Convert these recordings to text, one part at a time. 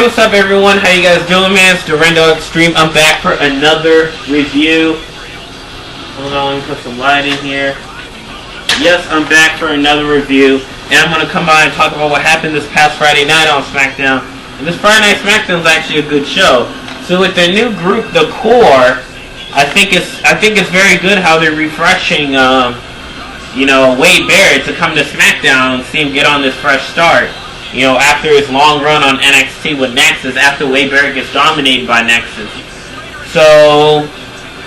Hey, what's up everyone? How you guys doing, man? It's Dorendo Extreme. I'm back for another review. Hold on, let me put some light in here. Yes, I'm back for another review. And I'm going to come by and talk about what happened this past Friday night on SmackDown. And this Friday Night SmackDown is actually a good show. So with their new group, The Core, I think it's very good how they're refreshing, Wade Barrett to come to SmackDown and see him get on this fresh start. You know, after his long run on NXT with Nexus, after Wade Barrett gets dominated by Nexus. So,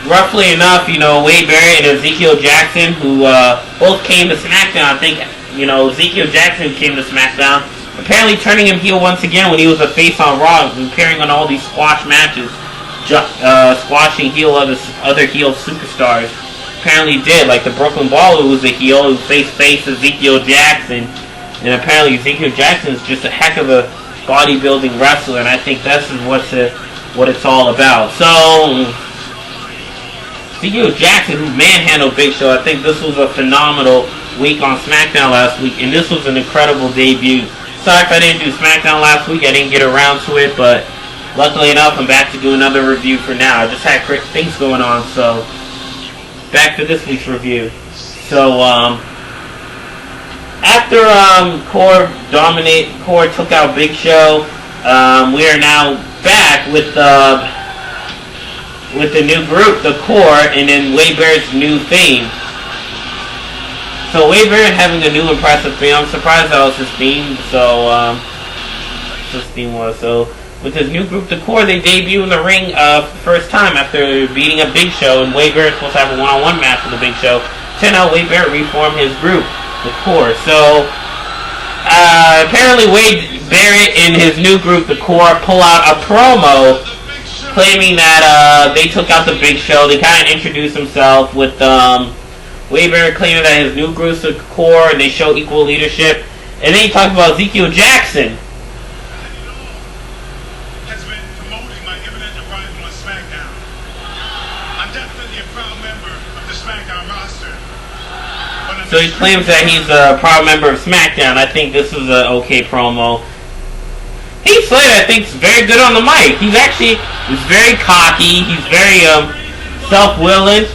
roughly enough, Wade Barrett and Ezekiel Jackson, who both came to SmackDown, I think, Ezekiel Jackson came to SmackDown, apparently turning him heel once again when he was a face on Raw, appearing on all these squash matches, squashing other heel superstars. Apparently did, like the Brooklyn Brawler, who was a heel, who faced Ezekiel Jackson. And apparently Ezekiel Jackson is just a heck of a bodybuilding wrestler, and I think that's what it's all about. So, Ezekiel Jackson, who manhandled Big Show, I think this was a phenomenal week on SmackDown last week, and this was an incredible debut. Sorry if I didn't do SmackDown last week, I didn't get around to it, but luckily enough, I'm back to do another review for now. I just had things going on, so back to this week's review. So, after Core took out Big Show, we are now back with the new group, The Core, and then Wade Barrett's new theme. So Wade Barrett having a new impressive theme. I'm surprised that was his theme. So his theme was with his new group, The Core, they debut in the ring for the first time after beating a Big Show, and Wade Barrett's supposed to have a one-on-one match with the Big Show. Turn out Wade Barrett reformed his group, The Core. So, apparently Wade Barrett and his new group, The Core, pull out a promo claiming that they took out the Big Show. They kind of introduce himself with Wade Barrett claiming that his new group's The Core and they show equal leadership. And then he talks about Ezekiel Jackson. Has been promoting my imminent arrival on SmackDown. I'm definitely a proud member of the SmackDown roster. So he claims that he's a proud member of SmackDown. I think this is an okay promo. Heath Slater, I think, is very good on the mic. He's very cocky. He's very self-willing.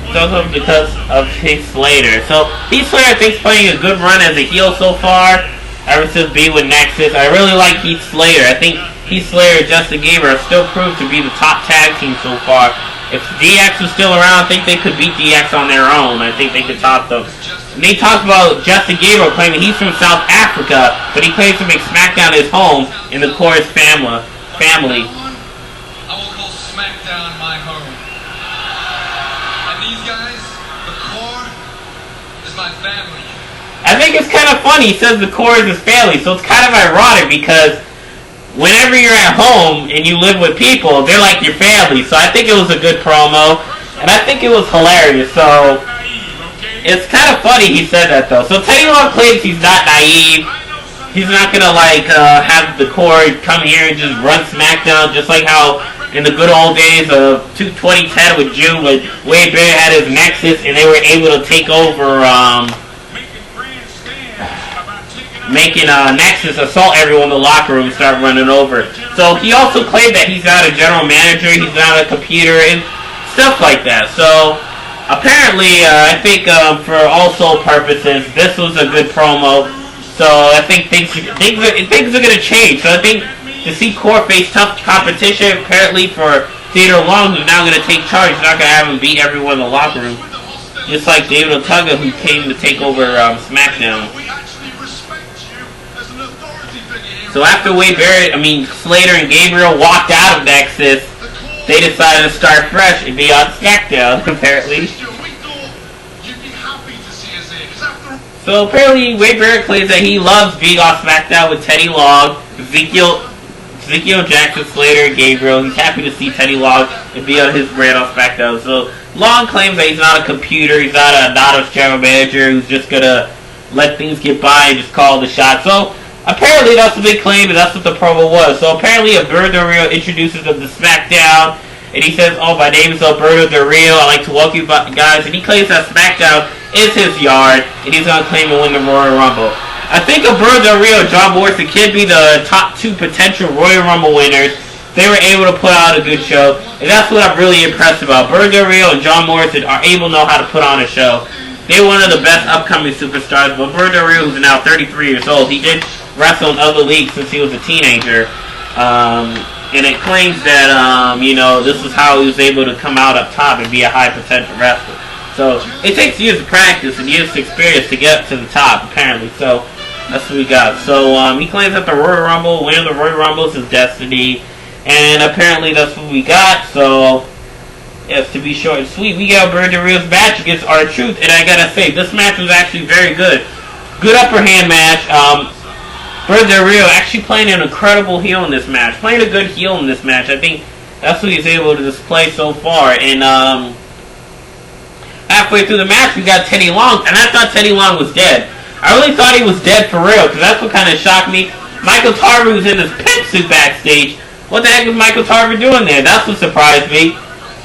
So because of Heath Slater. So Heath Slater, I think, is playing a good run as a heel so far. Ever since being with Nexus, I really like Heath Slater. I think Heath Slater and Justin Gabriel have still proved to be the top tag team so far. If DX was still around, I think they could beat DX on their own. I think they could top them. And they talked about Justin Gabriel claiming he's from South Africa, but he claims to make SmackDown his home in the Core's family. I will call SmackDown my home. And these guys, the Core, is my family. I think it's kind of funny. He says the Core is his family, so it's kind of ironic because whenever you're at home and you live with people, they're like your family. So I think it was a good promo, and I think it was hilarious. So it's kind of funny he said that though. So Teddy Long claims he's not naive. He's not gonna have the Core come here and just run SmackDown, just like how in the good old days of 2010 with June, when Wade Barrett had his Nexus and they were able to take over. Making Nexus assault everyone in the locker room and start running over. So he also claimed that he's not a general manager, he's not a computer, and stuff like that. So apparently, I think for all soul purposes, this was a good promo. So I think things are going to change. So I think to see Core face tough competition, apparently for Theodore Long, who's now going to take charge, he's not going to have him beat everyone in the locker room. Just like David Otunga, who came to take over SmackDown. So after Slater and Gabriel walked out of Nexus, they decided to start fresh and be on SmackDown, apparently. So apparently Wade Barrett claims that he loves being on SmackDown with Teddy Long, Ezekiel Jackson, Slater, and Gabriel. He's happy to see Teddy Long and be on his brand on SmackDown. So Long claims that he's not a computer, he's not a general manager who's just gonna let things get by and just call the shot. So apparently that's what they claim, and that's what the promo was. So apparently Alberto Del Rio introduces them to SmackDown, and he says, "Oh, my name is Alberto Del Rio. I'd like to welcome you guys." And he claims that SmackDown is his yard, and he's going to claim to win the Royal Rumble. I think Alberto Del Rio and John Morrison can be the top 2 potential Royal Rumble winners. They were able to put out a good show, and that's what I'm really impressed about. Alberto Del Rio and John Morrison are able to know how to put on a show. They're one of the best upcoming superstars, but Alberto Del Rio is now 33 years old. He did wrestle in other leagues since he was a teenager. And it claims that, you know, this is how he was able to come out up top and be a high potential wrestler. So, it takes years of practice and years of experience to get up to the top, apparently. So, that's what we got. So, he claims that the Royal Rumble, winning the Royal Rumble is his destiny. And apparently that's what we got. So, yes, to be short and sweet, we got Alberto Del Rio's match against R-Truth. And I gotta say, this match was actually very good. Good upper hand match. Alberto Del Rio actually playing an incredible heel in this match. Playing a good heel in this match. I think that's what he's able to display so far. And halfway through the match, we got Teddy Long. And I thought Teddy Long was dead. I really thought he was dead for real. Because that's what kind of shocked me. Michael Tarver was in his pimp suit backstage. What the heck was Michael Tarver doing there? That's what surprised me.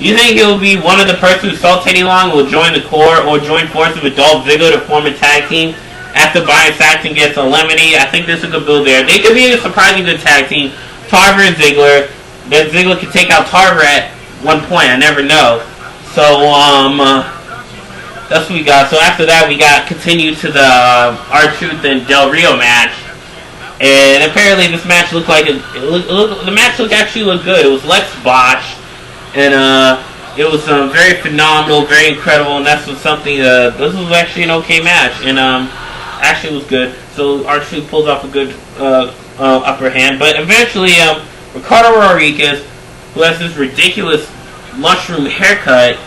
You think he'll be one of the persons who saw Teddy Long will join the core or join forces with Dolph Ziggler to form a tag team? After Byron Saxton gets eliminated, I think this is a good build there. They could be a surprisingly good tag team, Tarver and Ziggler. Then Ziggler could take out Tarver at one point. I never know. So, that's what we got. So after that, we got continued to the R-Truth and Del Rio match. And apparently this match looked like the match actually looked good. It was less botched. And, it was very phenomenal, very incredible. And that's something, this was actually an okay match. And, actually was good. So R-Truth pulls off a good upper hand. But eventually, Ricardo Rodriguez, who has this ridiculous mushroom haircut,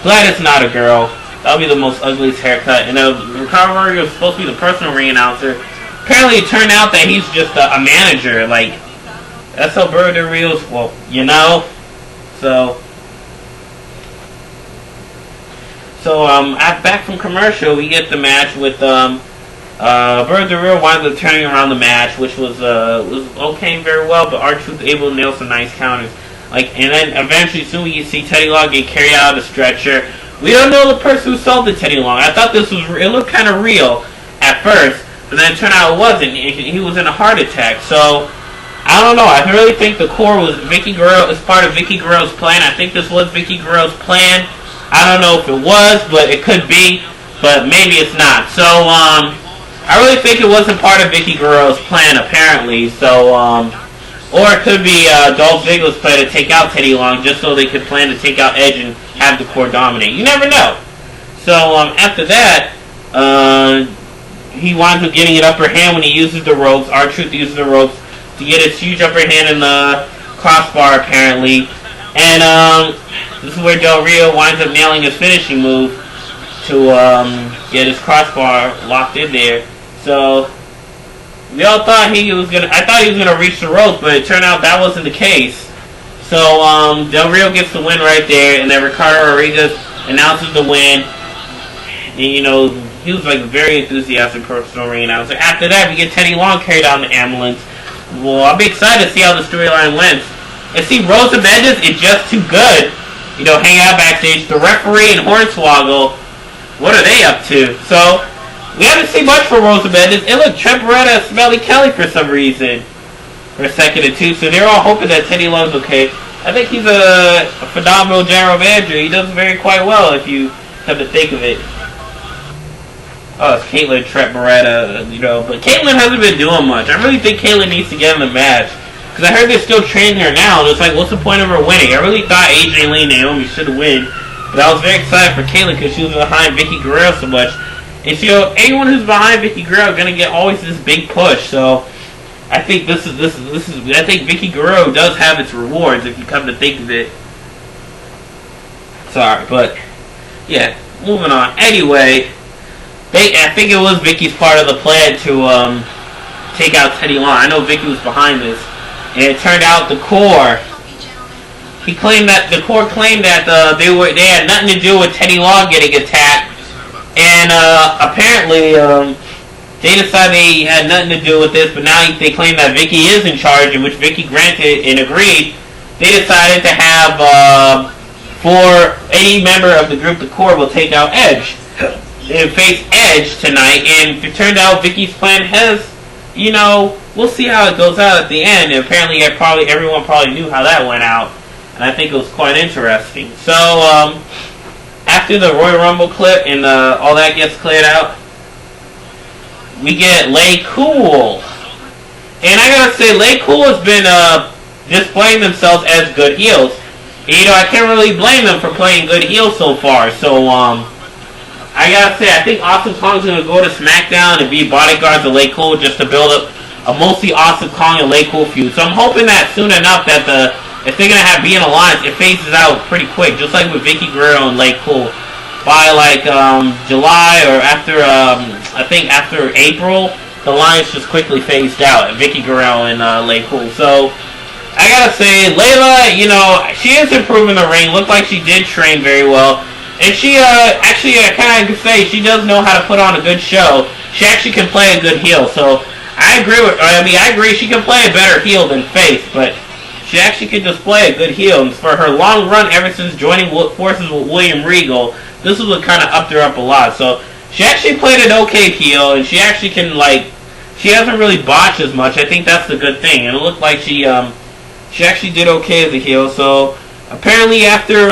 glad it's not a girl. That'll be the most ugliest haircut. And Ricardo Rodriguez was supposed to be the personal ring announcer. Apparently, it turned out that he's just a manager. Like, that's Alberto Del Rio's, well, you know. So back from commercial, we get the match with Alberto Del Rio winds up turning around the match, which was okay very well, but R-Truth able to nail some nice counters. Like, and then eventually, soon we see Teddy Long get carried out of the stretcher. We don't know the person who sold the Teddy Long. I thought it looked kind of real at first, but then it turned out it wasn't. He was in a heart attack. So I don't know. I really think the core was Vicky Guerrero. It's part of Vicky Guerrero's plan. I think this was Vicky Guerrero's plan. I don't know if it was, but it could be. But maybe it's not. So I really think it wasn't part of Vicky Guerrero's plan, apparently. So or it could be Dolph Ziggler's plan to take out Teddy Long just so they could plan to take out Edge and have the core dominate. You never know. So after that, he winds up getting an upper hand when he uses the ropes. R-Truth uses the ropes to get his huge upper hand in the crossbar, apparently. And this is where Del Rio winds up nailing his finishing move to get his crossbar locked in there. So we all thought I thought he was gonna reach the ropes, but it turned out that wasn't the case. So Del Rio gets the win right there, and then Ricardo Rodriguez announces the win. And you know, he was like a very enthusiastic personal ring announcer. After that, we get Teddy Long carried out in the ambulance. Well, I'll be excited to see how the storyline went. And see, Rosa Mendes is just too good. You know, hang out backstage. The referee and Hornswoggle, what are they up to? So we haven't seen much from Rosa Mendes. And look, Trent Beretta and Smelly Kelly for some reason. For a second or two. So they're all hoping that Teddy Long's okay. I think he's a phenomenal general manager. He does very quite well if you have to think of it. Oh, it's Caitlyn, Trent Beretta, you know. But Caitlyn hasn't been doing much. I really think Caitlyn needs to get in the match. Because I heard they're still training her now. And it's like, what's the point of her winning? I really thought AJ Lee and Naomi should win. But I was very excited for Caitlyn because she was behind Vicky Guerrero so much. And you know, anyone who's behind Vicky Guerrero is gonna get always this big push. So I think I think Vicky Guerrero does have its rewards if you come to think of it. Sorry, but yeah, moving on. Anyway, I think it was Vicky's part of the plan to take out Teddy Long. I know Vicky was behind this, and it turned out the core. The core claimed that they had nothing to do with Teddy Long getting attacked, and apparently they decided they had nothing to do with this. But now they claim that Vicky is in charge, in which Vicky granted and agreed. They decided to have for any member of the group, the core will take out Edge. face Edge tonight, and it turned out Vicky's plan has, you know, we'll see how it goes out at the end. And apparently, everyone probably knew how that went out, and I think it was quite interesting. So, after the Royal Rumble clip and all that gets cleared out, we get Lay Cool. And I gotta say, Lay Cool has been displaying themselves as good heels. You know, I can't really blame them for playing good heels so far. So, I gotta say, I think Awesome Kong's gonna go to SmackDown and be bodyguards of Lay Cool just to build up a mostly Awesome Kong and Lay Cool feud. So I'm hoping that soon enough that if they're gonna be in alliance, it phases out pretty quick, just like with Vicky Guerrero and Lay Cool. By like July or after, I think after April, the alliance just quickly phased out. Vicky Guerrero and Lay Cool. So I gotta say, Layla, you know, she is improving the ring. Looked like she did train very well. And she, actually, I kind of say she does know how to put on a good show. She actually can play a good heel. So I agree she can play a better heel than face, but she actually can display a good heel. And for her long run ever since joining forces with William Regal, this is what kind of upped her up a lot. So she actually played an okay heel, and she actually can, like, she hasn't really botched as much. I think that's the good thing. And it looked like she actually did okay as a heel. So apparently after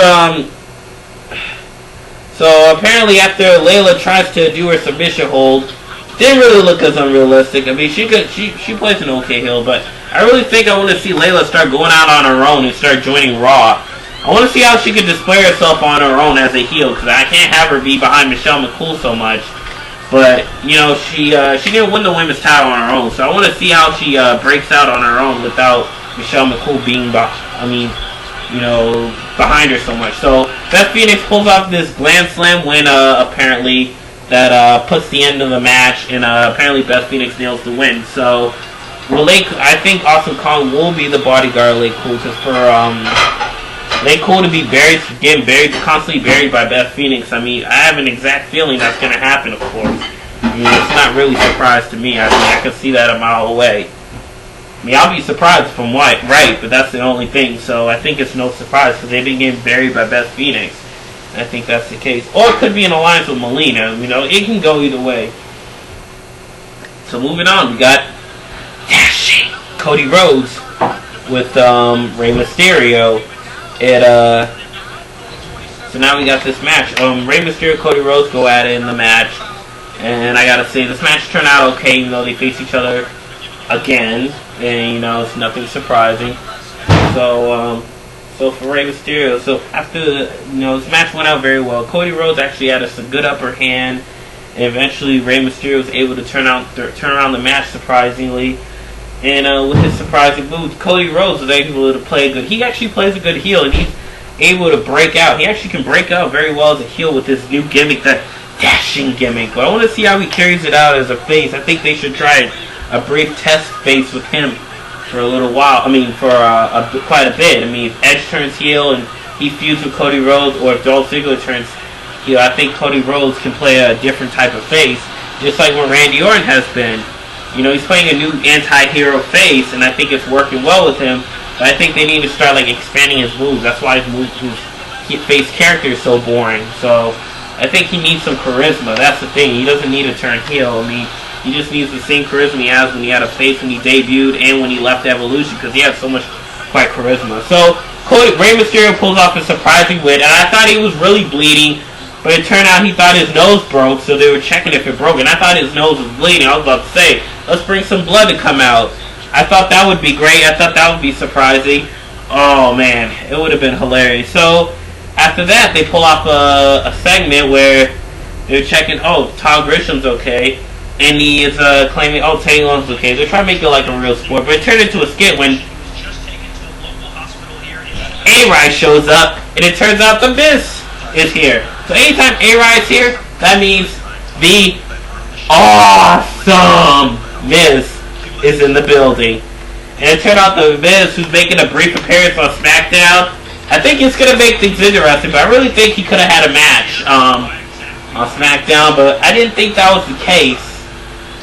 Layla tries to do her submission hold, didn't really look as unrealistic. I mean, she plays an okay heel, but I really think I want to see Layla start going out on her own and start joining Raw. I want to see how she can display herself on her own as a heel, because I can't have her be behind Michelle McCool so much. But, you know, she didn't win the women's title on her own, so I want to see how she breaks out on her own without Michelle McCool being, behind her so much. So Beth Phoenix pulls off this Glam Slam win, apparently, that puts the end of the match, and apparently Beth Phoenix nails the win. So I think Awesome Kong will be the bodyguard of Lay Cool, because for Lay Cool to be constantly buried by Beth Phoenix, I mean, I have an exact feeling that's going to happen, of course. I mean, it's not really a surprise to me. I mean, I can see that a mile away. I mean, I'll be surprised if I'm right, but that's the only thing. So I think it's no surprise because they've been getting buried by Beth Phoenix. I think that's the case. Or it could be an alliance with Melina. You know, it can go either way. So moving on, we got Dashing Cody Rhodes with Rey Mysterio. So now we got this match. Rey Mysterio and Cody Rhodes go at it in the match. And I gotta say, this match turned out okay, even though they face each other again. And, you know, it's nothing surprising. So for Rey Mysterio, so after, this match went out very well. Cody Rhodes actually had a good upper hand. And eventually Rey Mysterio was able to turn around the match, surprisingly. And with his surprising moves, Cody Rhodes was able to play good. He actually plays a good heel, and he's able to break out. He actually can break out very well as a heel with this new gimmick, that dashing gimmick. But I want to see how he carries it out as a face. I think they should try a brief test face with him for a little while. I mean, for quite a bit. I mean, if Edge turns heel and he feuds with Cody Rhodes, or if Dolph Ziggler turns heel, I think Cody Rhodes can play a different type of face, just like what Randy Orton has been. You know, he's playing a new anti-hero face, and I think it's working well with him. But I think they need to start, expanding his moves. That's why his face character is so boring. So I think he needs some charisma. That's the thing. He doesn't need to turn heel. I mean, he just needs the same charisma he has when he had a face when he debuted and when he left Evolution, because he has so much quite charisma. So Rey Mysterio pulls off a surprising win, and I thought he was really bleeding. But it turned out he thought his nose broke, so they were checking if it broke. And I thought his nose was bleeding. I was about to say, let's bring some blood to come out. I thought that would be great. I thought that would be surprising. Oh, man. It would have been hilarious. So, after that, they pull off a segment where they're checking, oh, Todd Grisham's okay. And he is claiming, oh, Teddy Long's okay. They're trying to make it like a real sport. But it turned into a skit when A-Ride shows up, and it turns out The Miz is here. So anytime A-Ride is here, that means the awesome Miz is in the building. And it turned out the Miz, who's making a brief appearance on SmackDown, I think it's going to make things interesting, but I really think he could have had a match on SmackDown, but I didn't think that was the case.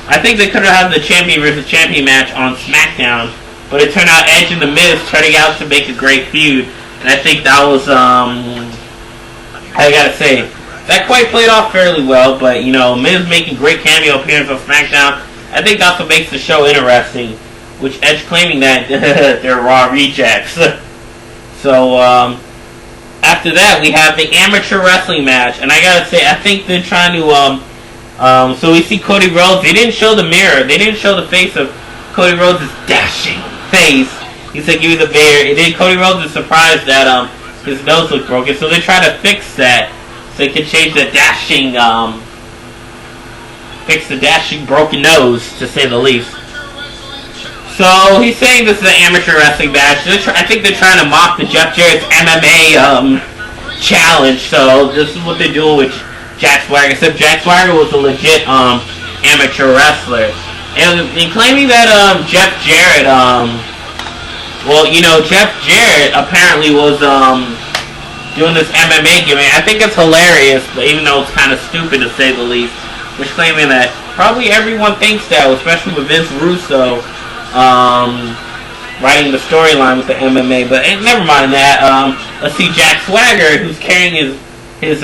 I think they could have had the champion versus champion match on SmackDown, but it turned out Edge and the Miz turning out to make a great feud. And I think that was, I gotta say, that quite played off fairly well, but, you know, Miz making great cameo appearance on SmackDown. I think that's what makes the show interesting, which Edge claiming that they're Raw rejects. So, after that, we have the amateur wrestling match, and I gotta say, I think they're trying to, so we see Cody Rhodes. They didn't show the mirror. They didn't show the face of Cody Rhodes' dashing face. He said, give me the beer. And then Cody Rhodes is surprised that, his nose looked broken, so they try to fix that. So they can change the dashing, fix the dashing broken nose, to say the least. So he's saying this is an amateur wrestling match. I think they're trying to mock the Jeff Jarrett's MMA challenge. So this is what they're doing with Jack Swagger. Except Jack Swagger was a legit amateur wrestler. And claiming that Jeff Jarrett, well, you know, Jeff Jarrett apparently was doing this MMA gimmick. I think it's hilarious, but even though it's kind of stupid to say the least. Which claiming that probably everyone thinks that, especially with Vince Russo writing the storyline with the MMA. But never mind that. Let's see Jack Swagger, who's carrying his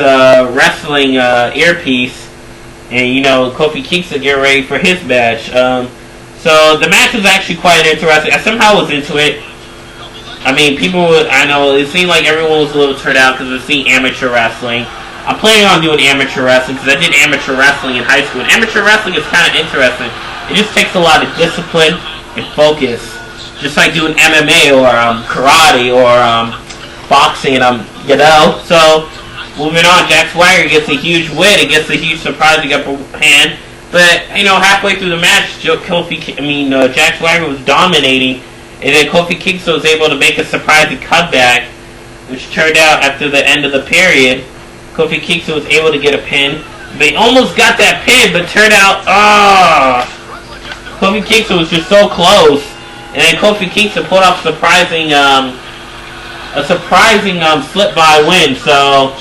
wrestling earpiece, and you know Kofi Kingston getting ready for his match. So the match was actually quite interesting. I somehow was into it. I mean, I know it seemed like everyone was a little turned out because they're seeing amateur wrestling. I'm planning on doing amateur wrestling because I did amateur wrestling in high school. And amateur wrestling is kind of interesting. It just takes a lot of discipline and focus. Just like doing MMA or karate or boxing, you know. So, moving on, Jack Swagger gets a huge win. It gets a huge surprising upper hand. But, you know, halfway through the match, Jack Swagger was dominating. And then Kofi Kingston was able to make a surprising comeback, which turned out after the end of the period, Kofi Kingston was able to get a pin. They almost got that pin, but turned out, Kofi Kingston was just so close. And then Kofi Kingston pulled off a surprising slip-by win. So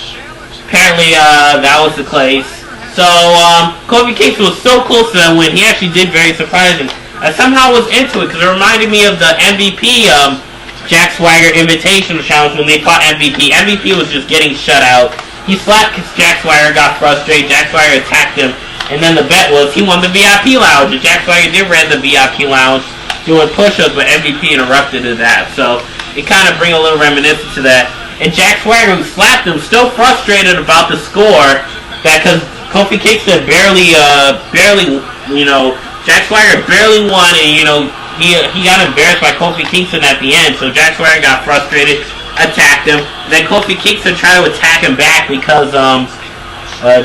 apparently that was the case. So Kofi Kingston was so close to that win. He actually did very surprising. I somehow was into it because it reminded me of the MVP Jack Swagger Invitational Challenge when they fought MVP. MVP was just getting shut out. He slapped because Jack Swagger got frustrated. Jack Swagger attacked him, and then the bet was he won the VIP lounge. And Jack Swagger did run the VIP lounge doing push-ups, but MVP interrupted that. So it kind of bring a little reminiscence to that. And Jack Swagger, who slapped him, still frustrated about the score, that because Kofi Kingston barely, you know, Jack Swagger barely won, and you know he got embarrassed by Kofi Kingston at the end. So Jack Swagger got frustrated, attacked him. Then Kofi Kingston tried to attack him back because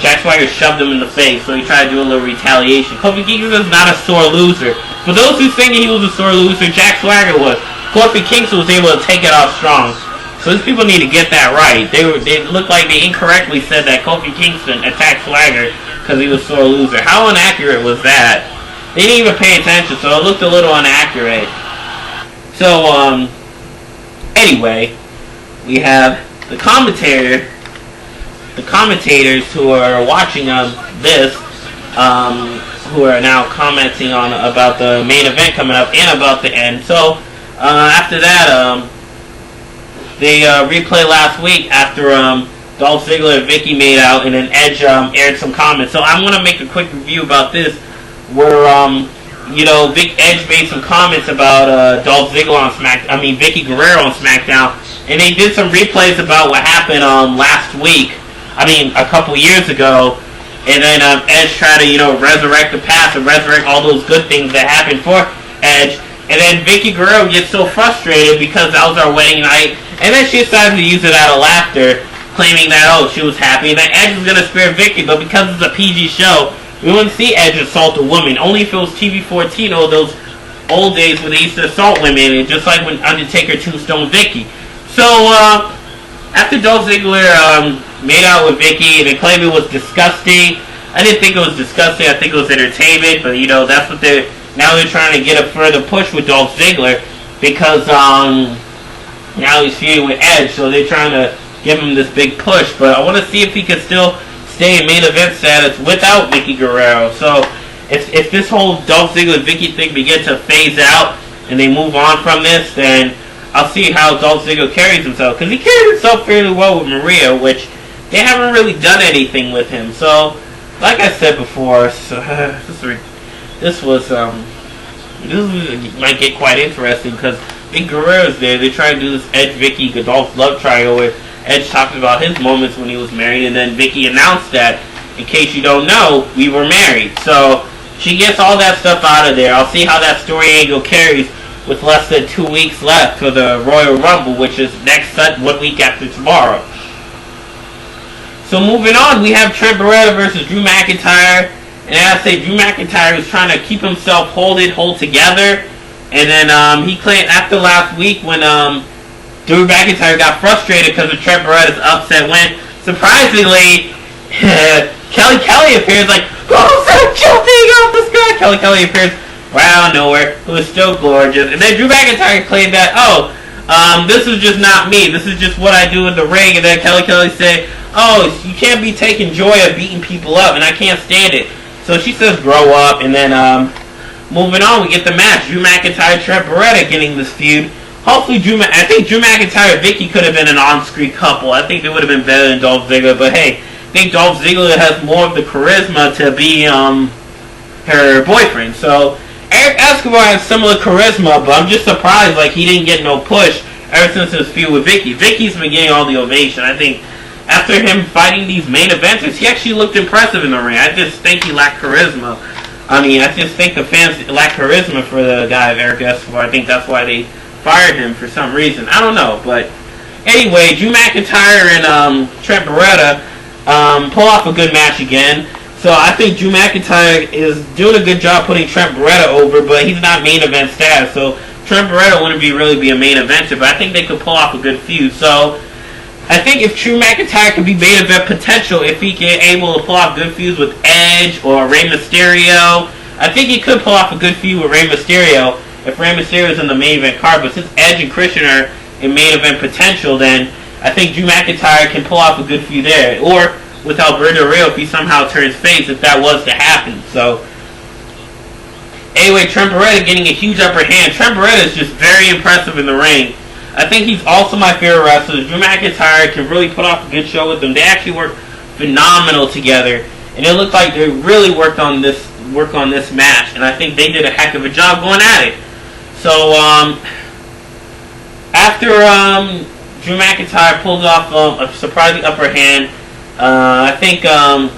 Jack Swagger shoved him in the face. So he tried to do a little retaliation. Kofi Kingston is not a sore loser. For those who think he was a sore loser, Jack Swagger was. Kofi Kingston was able to take it off strong. So these people need to get that right. They looked like they incorrectly said that Kofi Kingston attacked Swagger because he was a sore loser. How inaccurate was that? They didn't even pay attention, so it looked a little inaccurate. So, anyway, we have the commentators who are watching this, who are now commenting on about the main event coming up and about the end. So, after that, they replayed last week after Dolph Ziggler and Vicky made out, and then Edge aired some comments. So I'm gonna make a quick review about this, where you know, Edge made some comments about Dolph Ziggler on Vicky Guerrero on SmackDown, and they did some replays about what happened last week. A couple years ago, and then Edge tried to, you know, resurrect the past and resurrect all those good things that happened for Edge. And then Vicky Guerrero gets so frustrated because that was our wedding night, and then she decided to use it out of laughter, claiming that, oh, she was happy, and that Edge was going to spare Vicky, but because it's a PG show, we wouldn't see Edge assault a woman, only if it was TV-14 or those old days when they used to assault women, and just like when Undertaker tombstone Vicky. So, after Dolph Ziggler made out with Vicky, and they claimed it was disgusting, I didn't think it was disgusting, I think it was entertainment, but, you know, that's what now they're trying to get a further push with Dolph Ziggler, because, now he's feuding with Edge, so they're trying to give him this big push, but I want to see if he can still stay in main event status without Vicky Guerrero. So if this whole Dolph Ziggler Vicky thing begins to phase out and they move on from this, then I'll see how Dolph Ziggler carries himself, because he carried himself fairly well with Maria, which they haven't really done anything with him. So, like I said before, so, this might get quite interesting because Big Guerrero's there. They're trying to do this Edge, Vicky, Godolph love triangle where Edge talked about his moments when he was married, and then Vicky announced that, in case you don't know, we were married. So she gets all that stuff out of there. I'll see how that story angle carries with less than 2 weeks left for the Royal Rumble, which is next 1 week after tomorrow. So moving on, we have Trent Beretta versus Drew McIntyre. And as I say, Drew McIntyre was trying to keep himself hold together. And then he claimed after last week when Drew McIntyre got frustrated because of Trent Beretta's upset win, surprisingly, Kelly appears like, who's that jumping off the sky? Kelly appears right out of nowhere, who is still gorgeous. And then Drew McIntyre claimed that, this is just not me. This is just what I do in the ring. And then Kelly said, oh, you can't be taking joy of beating people up, and I can't stand it. So she says, grow up. And then moving on, we get the match. Drew McIntyre, Trent Beretta getting this feud. Hopefully, I think Drew McIntyre and Vicky could have been an on-screen couple. I think they would have been better than Dolph Ziggler. But hey, I think Dolph Ziggler has more of the charisma to be her boyfriend. So Eric Escobar has similar charisma, but I'm just surprised like he didn't get no push ever since his feud with Vicky. Vicky's been getting all the ovation. I think after him fighting these main eventers, he actually looked impressive in the ring. I just think he lacked charisma. I just think the fans lack charisma for the guy of Eric Escobar. I think that's why they fired him for some reason. I don't know, but anyway, Drew McIntyre and Trent Beretta pull off a good match again. So I think Drew McIntyre is doing a good job putting Trent Beretta over, but he's not main event status. So Trent Beretta wouldn't really be a main eventer, but I think they could pull off a good feud. So I think if Drew McIntyre can be main event potential, if he can able to pull off good feuds with Edge or Rey Mysterio, I think he could pull off a good feud with Rey Mysterio if Rey Mysterio is in the main event card. But since Edge and Christian are in main event potential, then I think Drew McIntyre can pull off a good feud there. Or with Alberto Rio if he somehow turns face, if that was to happen. So anyway, Trent Beretta getting a huge upper hand. Trent Beretta is just very impressive in the ring. I think he's also my favorite wrestler. Drew McIntyre can really put off a good show with them. They actually work phenomenal together, and it looked like they really worked on this match, and I think they did a heck of a job going at it. So after Drew McIntyre pulled off a surprising upper hand, I think how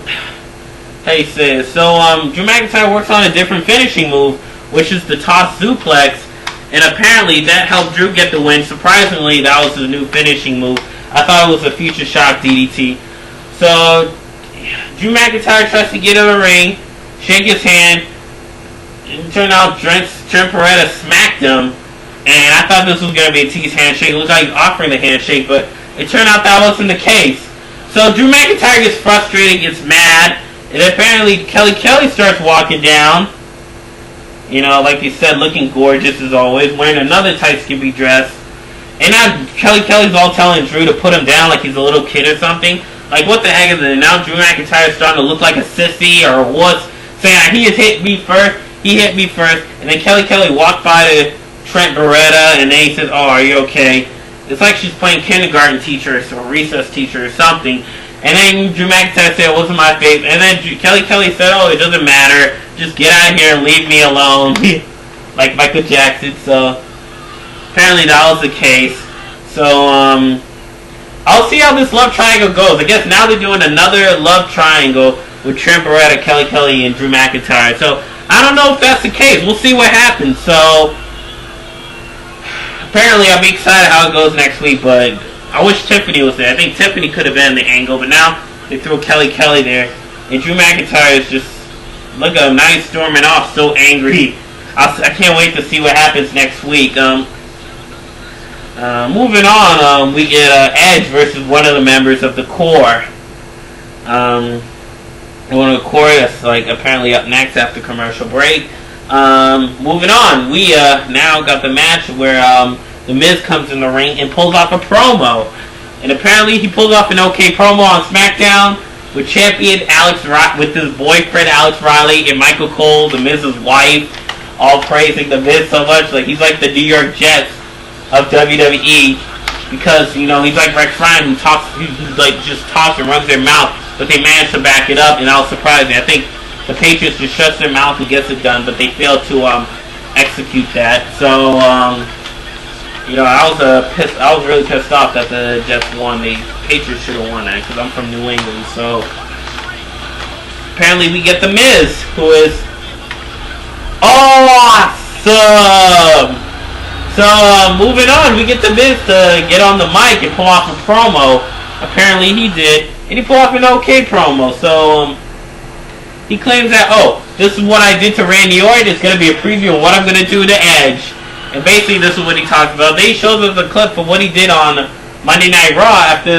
you say it? So Drew McIntyre works on a different finishing move, which is the toss suplex. And apparently that helped Drew get the win. Surprisingly, that was his new finishing move. I thought it was a Future Shock DDT. So Drew McIntyre tries to get in the ring, shake his hand. It turned out Trent Beretta smacked him. And I thought this was going to be a tease handshake. It looked like he was offering the handshake, but it turned out that wasn't the case. So Drew McIntyre gets frustrated, gets mad, and apparently Kelly starts walking down. You know, like you said, looking gorgeous as always, wearing another tight skimpy dress. And now Kelly's all telling Drew to put him down like he's a little kid or something. Like, what the heck is it? Now Drew McIntyre is starting to look like a sissy or what? Saying, he hit me first, and then Kelly walked by to Trent Beretta, and then he says, oh, are you okay? It's like she's playing kindergarten teacher or recess teacher or something. And then Drew McIntyre said, it wasn't my favorite. And then Kelly said, oh, it doesn't matter. Just get out of here and leave me alone. Like Michael Jackson. So apparently that was the case. So I'll see how this love triangle goes. I guess now they're doing another love triangle with Trent Beretta, Kelly, and Drew McIntyre. So I don't know if that's the case. We'll see what happens. So apparently I'll be excited how it goes next week, but I wish Tiffany was there. I think Tiffany could have been the angle, but now they throw Kelly there. And Drew McIntyre is just, look at him, now he's storming off, so angry. I can't wait to see what happens next week. Moving on, we get Edge versus one of the members of the Core. One of the Core that's like apparently up next after commercial break. Moving on, we now got the match where The Miz comes in the ring and pulls off a promo. And apparently he pulled off an okay promo on SmackDown with champion with his boyfriend Alex Riley and Michael Cole, The Miz's wife, all praising The Miz so much. Like, he's like the New York Jets of WWE. because, you know, he's like Rex Ryan, who like just talks and runs their mouth, but they manage to back it up, and that was surprising. I think the Patriots just shuts their mouth and gets it done, but they failed to execute that. So, you know, I was really pissed off that the Jets won. The Patriots should have won that, because I'm from New England. So apparently we get the Miz, who is awesome. So moving on, we get the Miz to get on the mic and pull off a promo. Apparently he did, and he pulled off an okay promo. So he claims that, oh, this is what I did to Randy Orton. It's going to be a preview of what I'm going to do to Edge. And basically this is what he talks about. They showed us a clip of what he did on Monday Night Raw after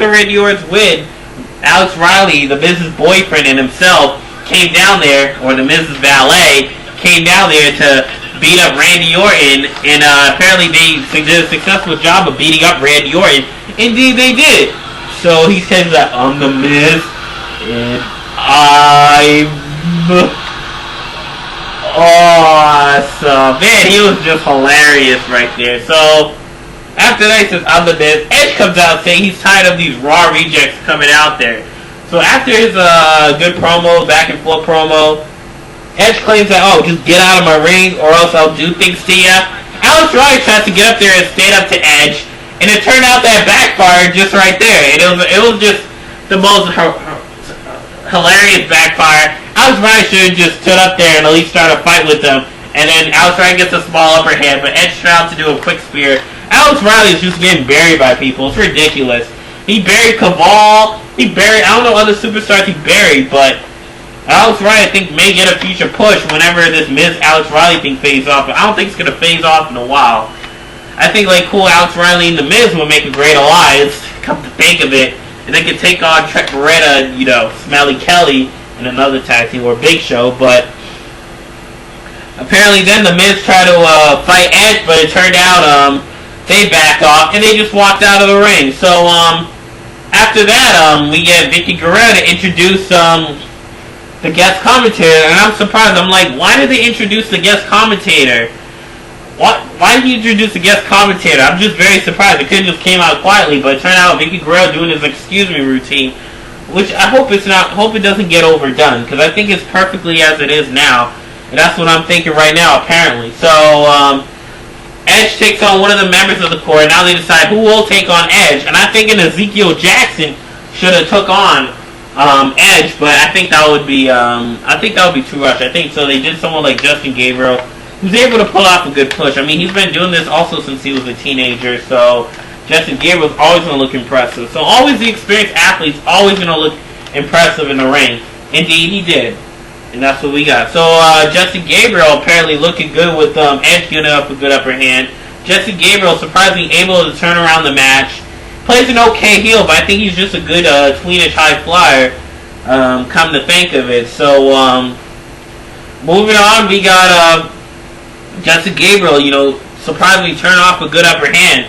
Randy Orton's win. Alex Riley, the Miz's boyfriend, and himself came down there, or the Miz's valet, came down there to beat up Randy Orton, and apparently they did a successful job of beating up Randy Orton. Indeed they did. So he says that I'm the Miz, and I'm awesome. Man, he was just hilarious right there. So after that, he says, I'm the Miz. Edge comes out saying he's tired of these Raw rejects coming out there. So after his good promo, back and forth promo, Edge claims that, oh, just get out of my ring or else I'll do things to ya. Alex Riley tries to get up there and stand up to Edge, and it turned out that backfired just right there. And it was just the most hilarious backfire. Alex Riley should have just stood up there and at least started a fight with them. And then Alex Riley gets a small upper hand, but Edge tried to do a quick spear. Alex Riley is just getting buried by people. It's ridiculous. He buried Caval. I don't know other superstars he buried, but Alex Riley, I think, may get a future push whenever this Miz-Alex Riley thing fades off, but I don't think it's going to phase off in a while. I think, like, cool, Alex Riley and The Miz will make a great alliance, come to think of it, and they could take on Trent Beretta, you know, Smelly Kelly, in another tag team, or Big Show, but apparently then The Miz tried to fight Edge, but it turned out they backed off, and they just walked out of the ring. So, after that, we get Vicky Guerrero to introduce the guest commentator, and I'm surprised. I'm like, why did they introduce the guest commentator? Why did you introduce the guest commentator? I'm just very surprised. It could have just came out quietly, but it turned out Vicky Guerrero doing his excuse me routine, which I hope it doesn't get overdone, because I think it's perfectly as it is now, and that's what I'm thinking right now, apparently. So, Edge takes on one of the members of the Corps, and now they decide who will take on Edge, and I'm thinking Ezekiel Jackson should have took on Edge, but I think that would be too rushed. I think so. They did someone like Justin Gabriel, who's able to pull off a good push. I mean, he's been doing this also since he was a teenager, so Justin Gabriel's always going to look impressive. So always the experienced athlete's always going to look impressive in the ring. Indeed, he did. And that's what we got. So Justin Gabriel apparently looking good with Edge getting up a good upper hand. Justin Gabriel surprisingly able to turn around the match. Plays an okay heel, but I think he's just a good tweenage high flyer, come to think of it. So, moving on, we got Justin Gabriel, you know, surprisingly turn off a good upper hand.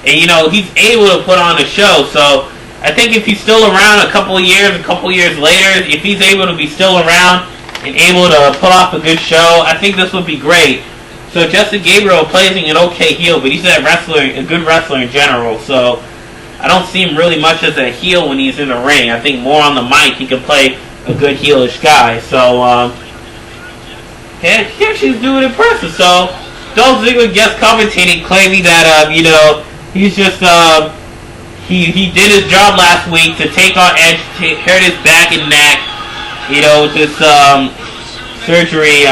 And, you know, he's able to put on a show. So, I think if he's still around a couple years later, if he's able to be still around and able to put off a good show, I think this would be great. So, Justin Gabriel plays an okay heel, but he's a good wrestler in general. So, I don't see him really much as a heel when he's in the ring. I think more on the mic he can play a good heelish guy. So, yeah, she's doing impressive. So, Dolph Ziggler guest commentating, claiming that, you know, he's just, he did his job last week to take on Edge, hurt his back and neck, you know, with this, surgery,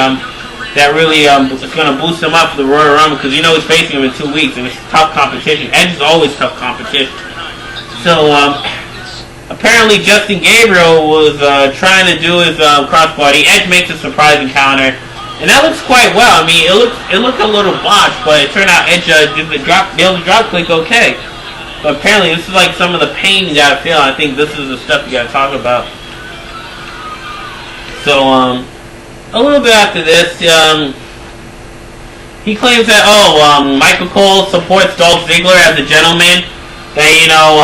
that really, is going to boost him up for the Royal Rumble, because you know he's facing him in 2 weeks, and it's tough competition. Edge is always tough competition. So, apparently Justin Gabriel was trying to do his crossbody. Edge makes a surprising counter, and that looks quite well. I mean, it looked a little botched, but it turned out Edge nailed the drop click okay. But apparently this is like some of the pain you gotta feel. I think this is the stuff you gotta talk about. So, a little bit after this, he claims that, Michael Cole supports Dolph Ziggler as a gentleman. That, you know,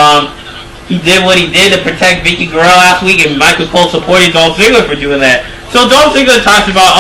he did what he did to protect Vicky Guerrero last week, and Michael Cole supported Dolph Ziggler for doing that. So Dolph Ziggler talks about,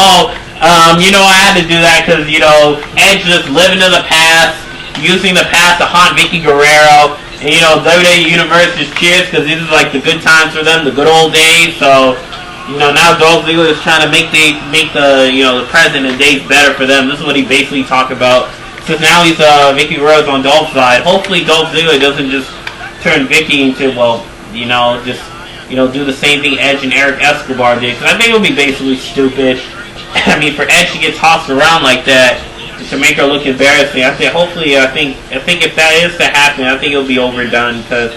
you know, I had to do that because, you know, Edge just living in the past. using the past to haunt Vicky Guerrero. And, you know, WWE Universe just cheers because these are like the good times for them, the good old days. So, you know, now Dolph Ziggler is trying to make the you know, the present and days better for them. This is what he basically talked about. Since now he's Vicky Guerrero's on Dolph's side. Hopefully Dolph Ziggler doesn't just turn Vicky into, well, you know, just, you know, do the same thing Edge and Eric Escobar did. Because I think it would be basically stupid. I mean, for Edge to get tossed around like that, to make her look embarrassing, I think hopefully, I think if that is to happen, I think it'll be overdone, because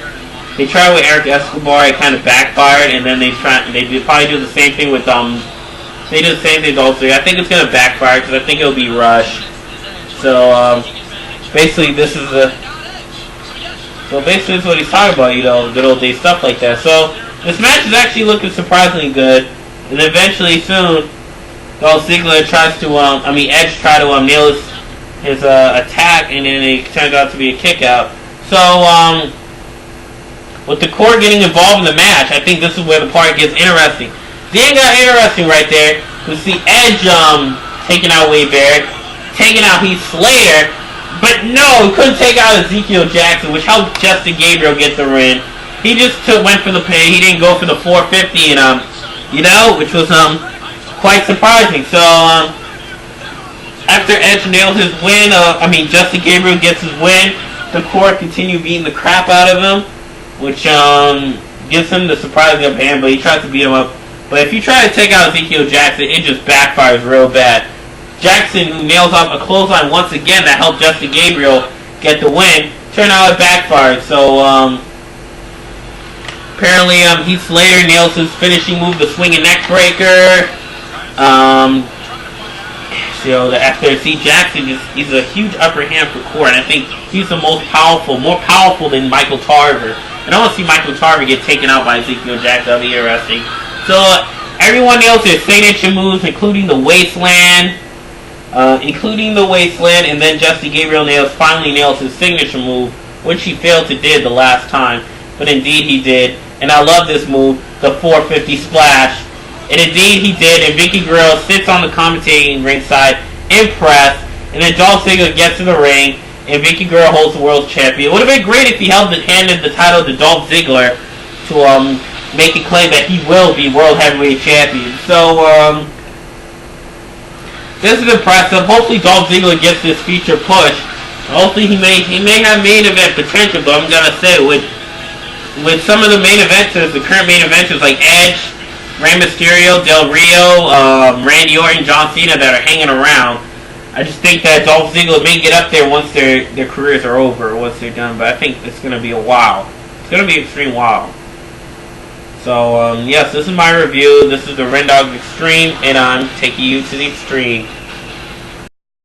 they tried with Eric Escobar, it kind of backfired, and then they probably do the same thing with they do the same thing with Dolph Ziggler. I think it's gonna backfire because I think it'll be rushed. So basically, this is basically this is what he's talking about, you know, good old day stuff like that. So this match is actually looking surprisingly good, and eventually soon, Dolph Ziggler tries to, Edge tried to nail his attack, and then it turns out to be a kick out. So, with the core getting involved in the match, I think this is where the part gets interesting. Then got interesting right there. We see Edge taking out Wade Barrett, taking out Heath Slater, but no, he couldn't take out Ezekiel Jackson, which helped Justin Gabriel get the win. He just went for the pin. He didn't go for the 450, and you know, which was quite surprising. So after Edge nails his win, Justin Gabriel gets his win. The core continue beating the crap out of him, which gives him the surprising upper hand, but he tries to beat him up. But if you try to take out Ezekiel Jackson, it just backfires real bad. Jackson, who nails off a clothesline once again that helped Justin Gabriel get the win, turned out it backfired. So apparently Heath Slater nails his finishing move, the swinging neck breaker. So after see Jackson, he's a huge upper hand for core, and I think he's the most powerful, more powerful than Michael Tarver. And I want to see Michael Tarver get taken out by Ezekiel Jackson. That'll be interesting. So everyone nails their signature moves, including the wasteland, and then Justin Gabriel finally nails his signature move, which he failed to do the last time, but indeed he did. And I love this move, the 450 splash. And indeed he did, and Vicky Guerrero sits on the commentating ringside, impressed, and then Dolph Ziggler gets to the ring, and Vicky Guerrero holds the world champion. It would have been great if he handed the title to Dolph Ziggler to make a claim that he will be world heavyweight champion. So this is impressive. Hopefully Dolph Ziggler gets this feature push. Hopefully he may have main event potential, but I'm gonna say with some of the main eventers, the current main eventers like Edge, Rey Mysterio, Del Rio, Randy Orton, John Cena that are hanging around, I just think that Dolph Ziggler may get up there once their careers are over, once they're done, but I think it's going to be a wow. It's going to be extreme wow. So, yes, this is my review. This is the Ren Dog Extreme, and I'm taking you to the extreme.